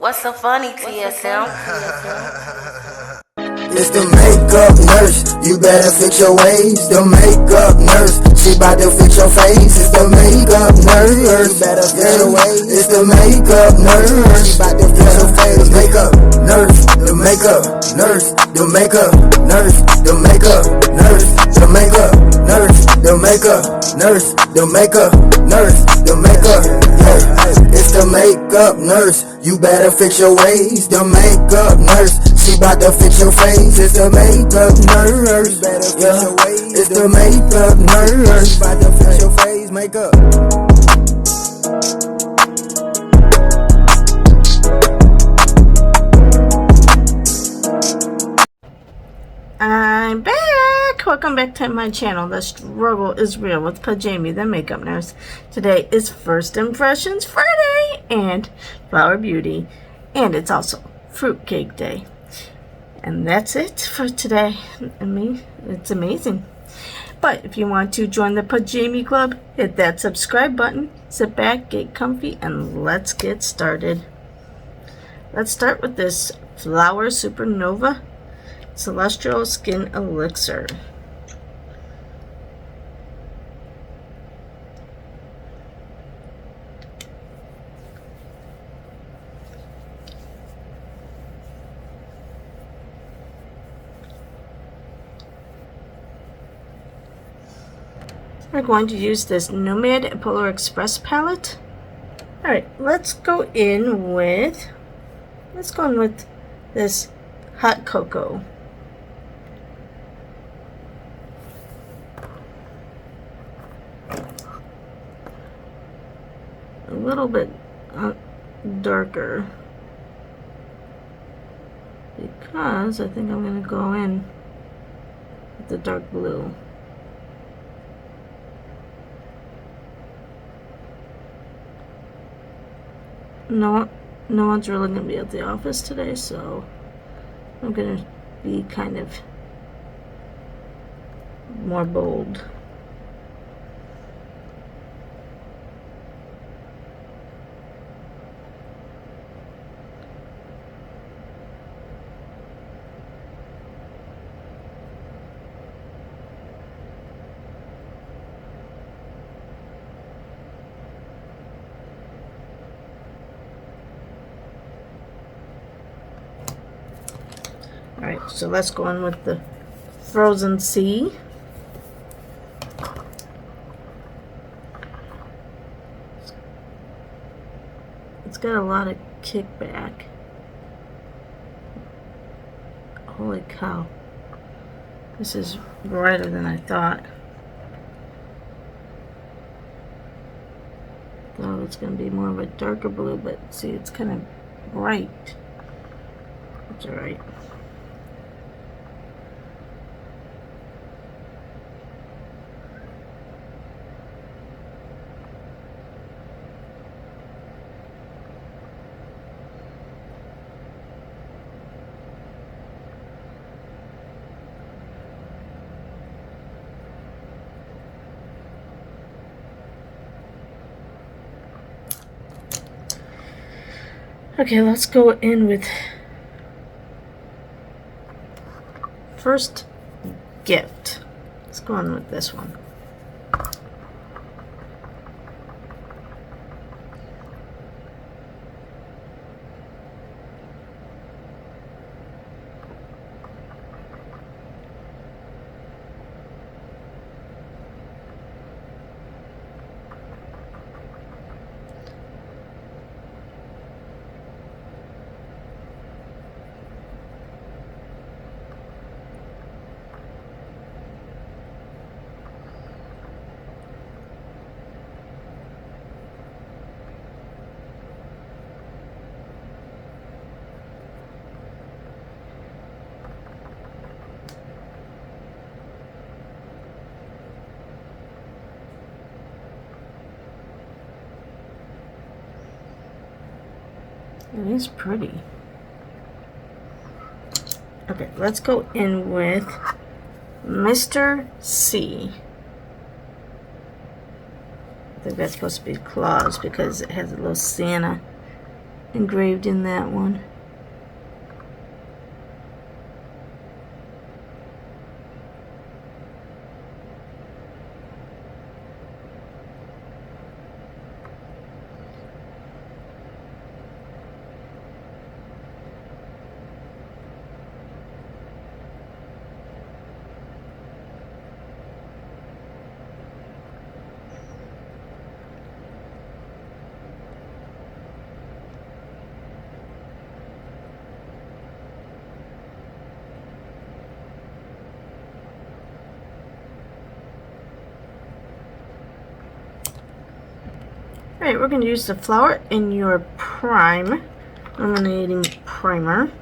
What's so funny, TSM? It's the makeup nurse, you better fix your ways. The makeup nurse, she bout to fix your face. It's the makeup nurse, you better fix your ways. It's the makeup nurse, she bout to fix your face. Makeup nurse, the makeup nurse, the makeup nurse, the makeup nurse, the makeup nurse, the makeup nurse, the makeup nurse, the makeup. Yeah, it's the makeup nurse, you better fix your ways. The makeup nurse, she bout to fix your face. It's the makeup nurse, yeah. It's the makeup nurse, she bout to fix your face. Makeup. I'm back! Welcome back to my channel. The struggle is real with Pajami, the makeup nurse. Today is First Impressions Friday and Flower Beauty, and it's also Fruitcake Day. And that's it for today. I mean, it's amazing. But if you want to join the Pajami Club, hit that subscribe button, sit back, get comfy, and let's get started. Let's start with this Flower Supernova Celestial Skin Elixir. We're going to use this Nomad Polar Express palette. Alright, let's go in with this Hot Cocoa. A little bit darker, because I think I'm going to go in with the dark blue. No one's really going to be at the office today, so I'm going to be kind of more bold. Alright, so let's go in with the Frozen Sea. It's got a lot of kickback. Holy cow. This is brighter than I thought. Thought it's going to be more of a darker blue, but see, it's kind of bright. It's alright. Okay, let's go in with First Gift. Let's go in with this one. It is pretty. Okay, let's go in with Mr. C. I think that's supposed to be claws because it has a little Santa engraved in that one. Alright, we're going to use the flour in your prime, illuminating primer.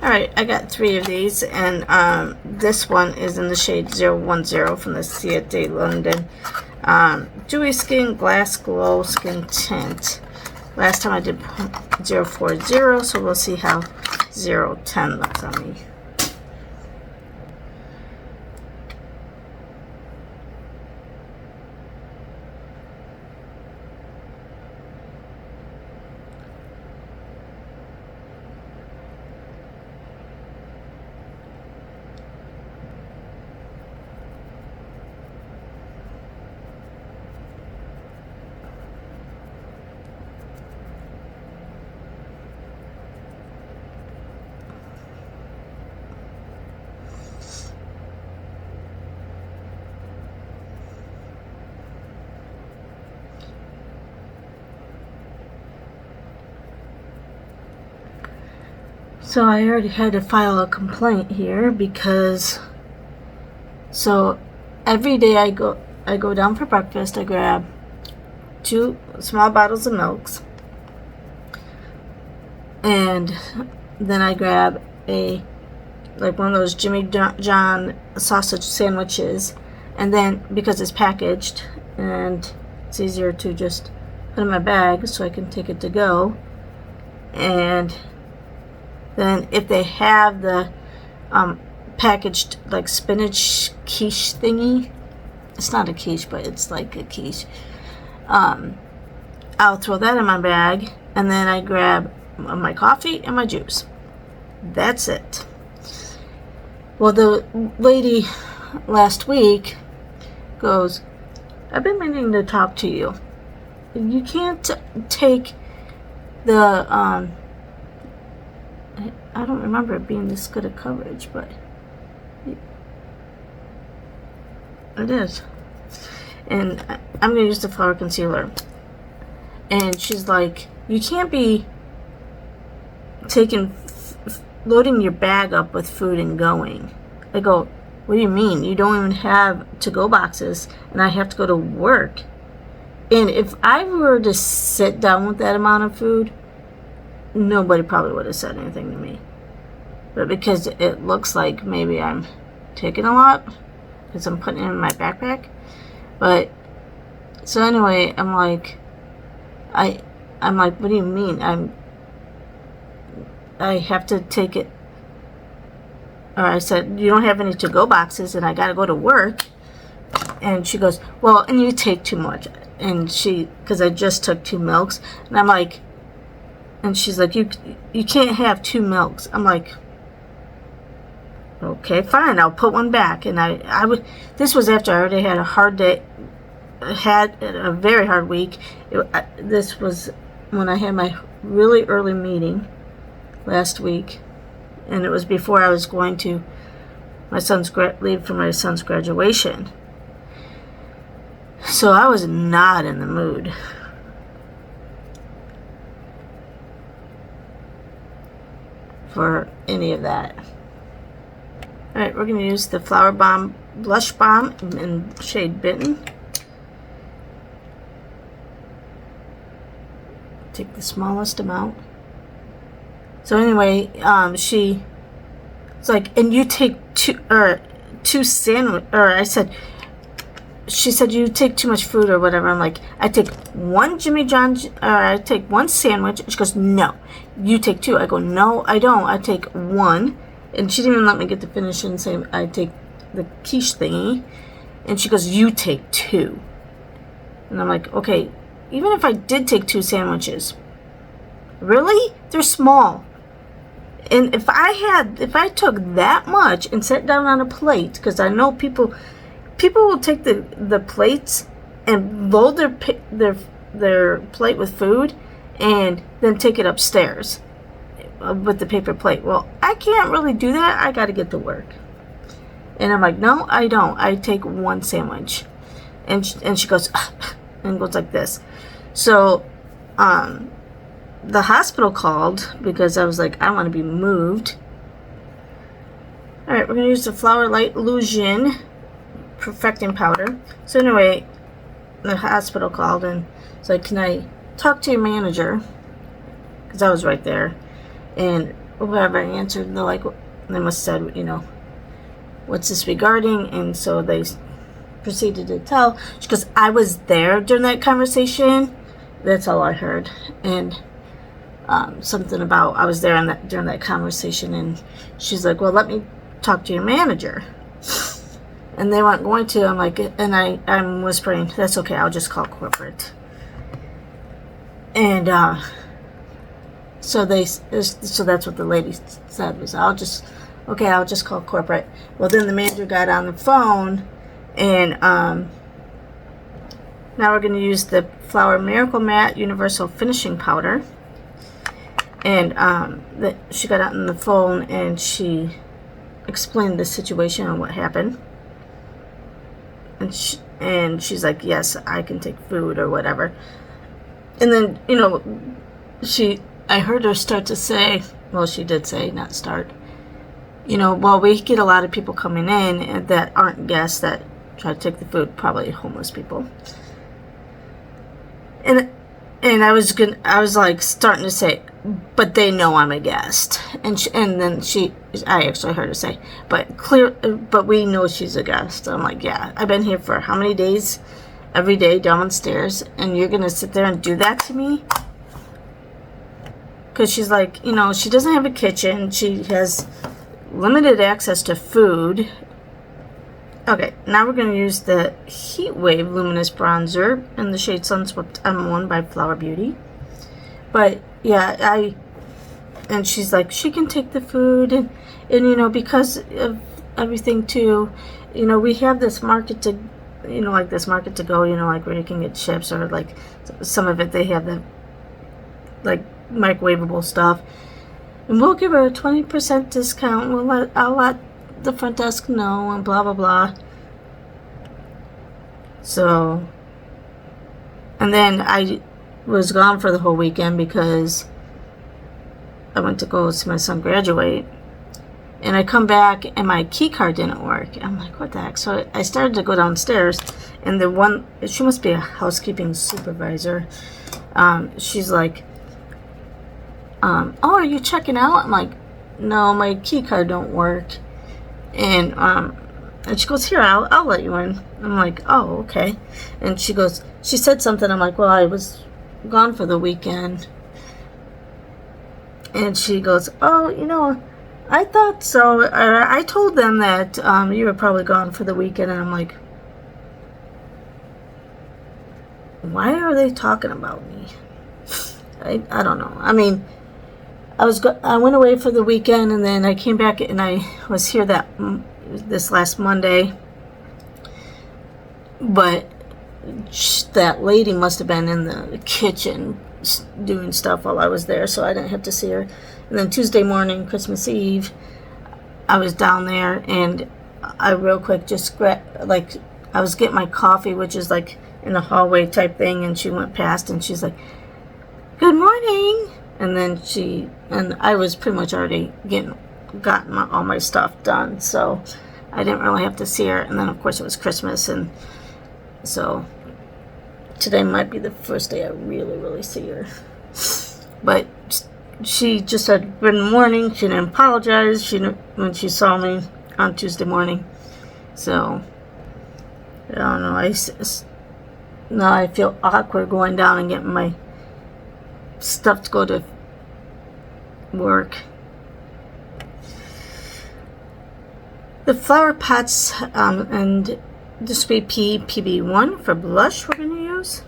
Alright, I got 3 of these, and this one is in the shade 010 from the Ciate London Dewy Skin Glass Glow Skin Tint. Last time I did 040, so we'll see how 010 looks on me. So I already had to file a complaint here because every day I go down for breakfast, I grab 2 small bottles of milks, and then I grab like one of those Jimmy John sausage sandwiches, and then because it's packaged and it's easier to just put in my bag so I can take it to go. And then if they have the packaged like spinach quiche thingy, it's not a quiche, but it's like a quiche, I'll throw that in my bag, and then I grab my coffee and my juice. That's it. Well, the lady last week goes, I've been meaning to talk to you. You can't take the I don't remember it being this good of coverage, but it is. And I'm going to use the flour concealer. And she's like, you can't be loading your bag up with food and going. I go, what do you mean? You don't even have to-go boxes, and I have to go to work. And if I were to sit down with that amount of food, nobody probably would have said anything to me. But because it looks like maybe I'm taking a lot, because I'm putting it in my backpack. But, so anyway, I'm like, what do you mean? I have to take it. Or I said, you don't have any to-go boxes, and I got to go to work. And she goes, well, and you take too much. And because I just took 2 milks, and I'm like, and she's like, you can't have 2 milks. I'm like, okay, fine, I'll put one back. And this was after I already had a hard day, had a very hard week. This was when I had my really early meeting last week, and it was before I was going to leave for my son's graduation. So I was not in the mood. For any of that. Alright, we're going to use the Flower Bomb Blush Balm in shade Bitten. Take the smallest amount. So anyway, she It's like, and you take two sandwich, or I said, she said, you take too much food or whatever. I'm like, I take one Jimmy John's, I take one sandwich. She goes, no, you take two. I go, no, I don't. I take one. And she didn't even let me get to finish and say, I take the quiche thingy. And she goes, you take two. And I'm like, okay, even if I did take two sandwiches, really? They're small. And if I took that much and sat down on a plate, because I know people will take the plates and load their plate with food and then take it upstairs with the paper plate. Well, I can't really do that. I got to get to work. And I'm like, no, I don't. I take one sandwich. And she goes, and goes like this. So, the hospital called because I was like, I want to be moved. All right, we're going to use the Flower Light Illusion Perfecting Powder. So anyway, the hospital called and it's like, can I talk to your manager? Because I was right there. And whoever answered, they're like, they must have said, what's this regarding? And so they proceeded to tell. Because I was there during that conversation. That's all I heard. And something about I was there during that conversation, and she's like, well, let me talk to your manager. And they weren't going to. I'm like, and I'm whispering, that's okay, I'll just call corporate. And so that's what the lady said, was I'll just call corporate. Well, then the manager got on the phone, and now we're going to use the Flower Miracle Matte Universal Finishing Powder. And she got on the phone and she explained the situation and what happened. And she's like, yes, I can take food or whatever. And then, I heard her start to say, well, she did say, not start, well, we get a lot of people coming in that aren't guests that try to take the food, probably homeless people. And I was like starting to say, but they know I'm a guest. And then I actually heard her say, but we know she's a guest. I'm like, yeah, I've been here for how many days? Every day downstairs, and you're gonna sit there and do that to me? Because she's like, she doesn't have a kitchen. She has limited access to food. Okay, now we're going to use the Heat Wave Luminous Bronzer in the shade Sunswept M1 by Flower Beauty. But, yeah, and she's like, she can take the food, and because of everything, too, we have this market to, like this market to go, like where you can get chips, or like some of it, they have the, like, microwavable stuff. And we'll give her a 20% discount. I'll let the front desk know, and blah blah blah. So, and then I was gone for the whole weekend because I went to go see my son graduate, and I come back and my key card didn't work. I'm like, what the heck? So I started to go downstairs, and she must be a housekeeping supervisor. She's like, oh, are you checking out? I'm like, no, my key card don't work. And she goes, here, I'll let you in. I'm like, oh, okay. And she said something. I'm like, well, I was gone for the weekend. And she goes, oh, I thought so. I told them that you were probably gone for the weekend. And I'm like, why are they talking about me? I don't know. I mean, I went away for the weekend, and then I came back, and I was here this last Monday. But that lady must have been in the kitchen doing stuff while I was there, so I didn't have to see her. And then Tuesday morning, Christmas Eve, I was down there, and I real quick I was getting my coffee, which is like in the hallway type thing, and she went past, and she's like, good morning. And then I was pretty much already gotten all my stuff done, so I didn't really have to see her. And then, of course, it was Christmas, and so today might be the first day I really, really see her. But she just said good morning. She didn't apologize. When she saw me on Tuesday morning. So I don't know. Now I feel awkward going down and getting my stuff to go to work. The flower pots and the Sweet Pea PB1 for blush we're going to use.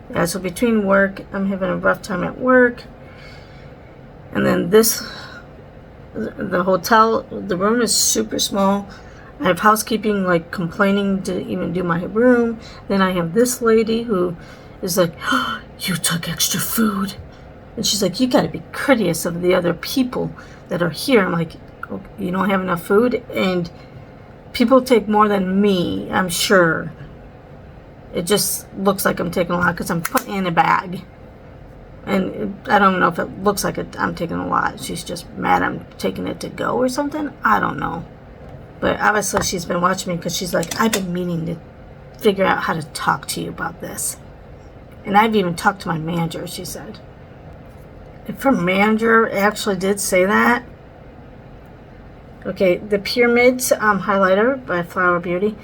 Yeah, so between work, I'm having a rough time at work. And then the hotel, the room is super small. I have housekeeping like complaining to even do my room. Then I have this lady who is like, oh, you took extra food. And she's like, you got to be courteous of the other people that are here. I'm like, okay, you don't have enough food? And people take more than me, I'm sure. It just looks like I'm taking a lot because I'm putting in a bag. And I don't know if it looks like I'm taking a lot. She's just mad I'm taking it to go or something. I don't know. But obviously she's been watching me because she's like, I've been meaning to figure out how to talk to you about this. And I've even talked to my manager, she said. If her manager actually did say that. Okay, the Pyramids highlighter by Flower Beauty.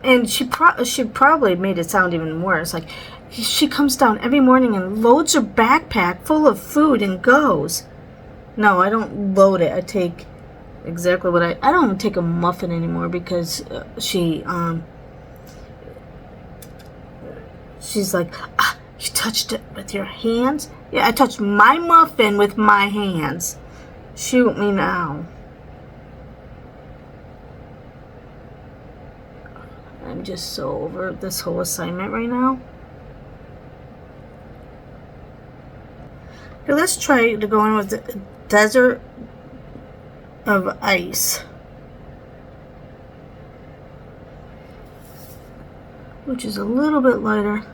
And she probably made it sound even worse. Like, she comes down every morning and loads her backpack full of food and goes. No, I don't load it. I take exactly what I don't even take a muffin anymore because she's like, you touched it with your hands? Yeah, I touched my muffin with my hands. Shoot me now. I'm just so over this whole assignment right now. Okay, let's try to go in with the Desert of Ice, which is a little bit lighter.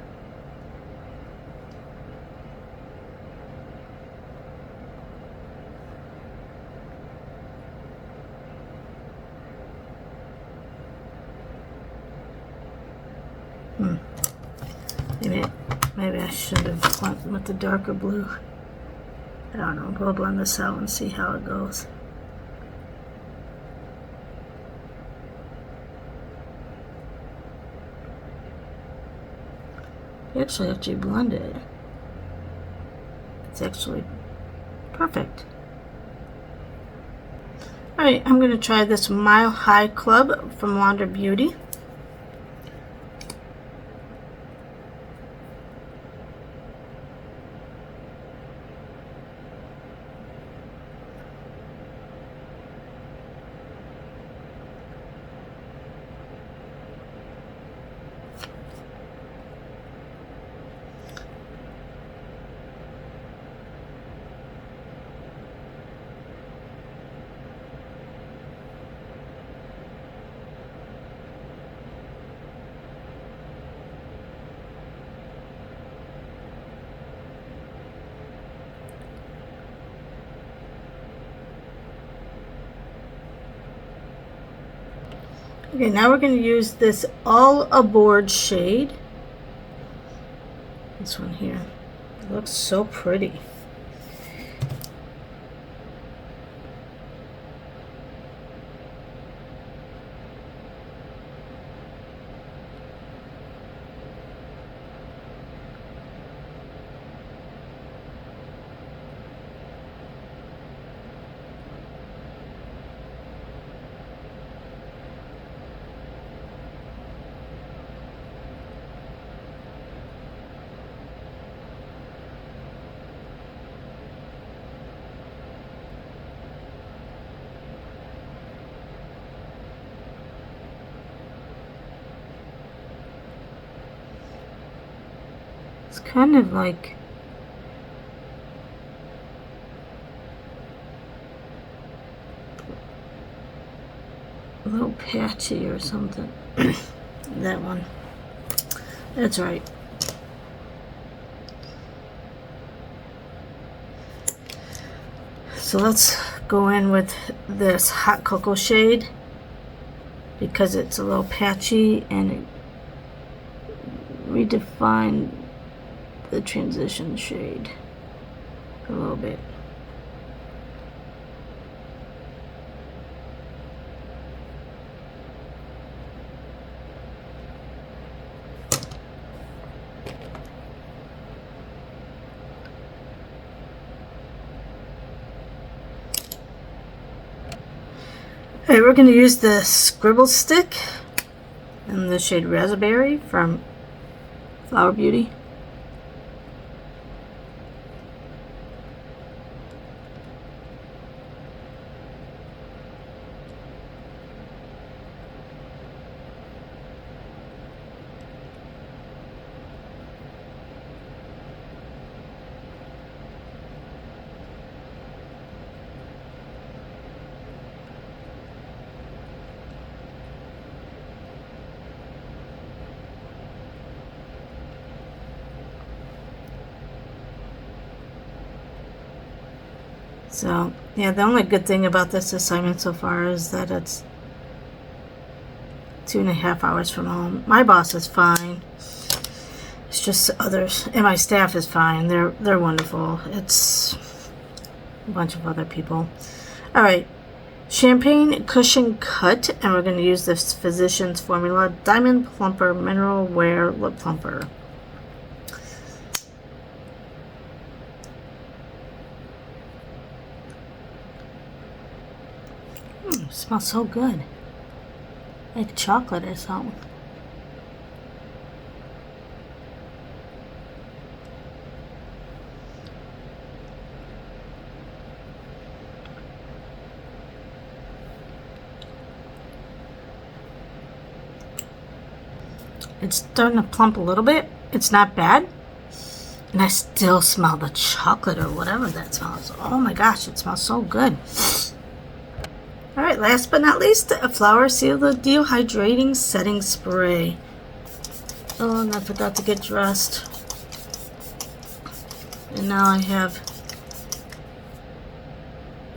Maybe I should have went with the darker blue. I don't know. We'll blend this out and see how it goes. Actually, after you blend it, it's actually perfect. Alright, I'm going to try this Mile High Club from Wander Beauty. Okay, now we're going to use this All Aboard shade. This one here. It looks so pretty. It's kind of like a little patchy or something. That one. That's right. So let's go in with this Hot Cocoa shade because it's a little patchy and it redefined the transition shade a little bit. Alright, we're going to use the Scribble Stick in the shade Raspberry from Flower Beauty. So, yeah, the only good thing about this assignment so far is that it's 2.5 hours from home. My boss is fine. It's just others, and my staff is fine. They're wonderful. It's a bunch of other people. All right, Champagne Cushion Cut, and we're going to use this Physicians Formula Diamond Plumper Mineral Wear Lip Plumper. Smells so good. Like chocolate or something. It's starting to plump a little bit. It's not bad. And I still smell the chocolate or whatever that smells. Oh my gosh, it smells so good. Alright, last but not least, a Flower Seal Dehydrating Setting Spray. Oh, and I forgot to get dressed. And now I have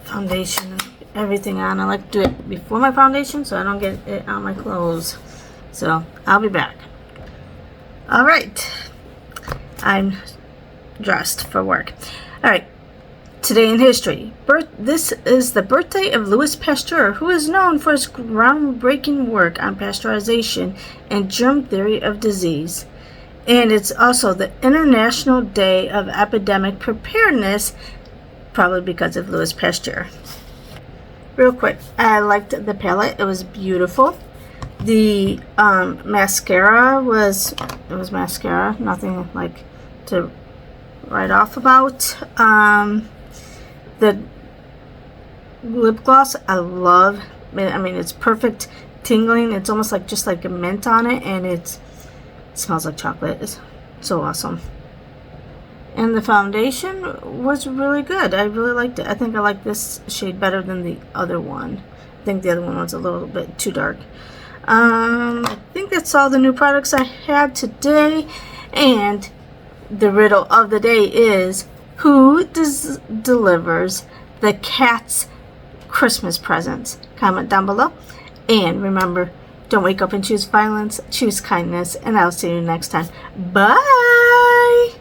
foundation and everything on. I like to do it before my foundation so I don't get it on my clothes. So, I'll be back. Alright, I'm dressed for work. Alright. Today in history. This is the birthday of Louis Pasteur, who is known for his groundbreaking work on pasteurization and germ theory of disease. And it's also the International Day of Epidemic Preparedness, probably because of Louis Pasteur. Real quick, I liked the palette. It was beautiful. The mascara was mascara. Nothing like to write off about. The lip gloss, I love. I mean, it's perfect tingling. It's almost like just like a mint on it, and it smells like chocolate. It's so awesome. And the foundation was really good. I really liked it. I think I like this shade better than the other one. I think the other one was a little bit too dark. I think that's all the new products I had today. And the riddle of the day is, who delivers the cat's Christmas presents? Comment down below. And remember, don't wake up and choose violence, choose kindness. And I'll see you next time. Bye!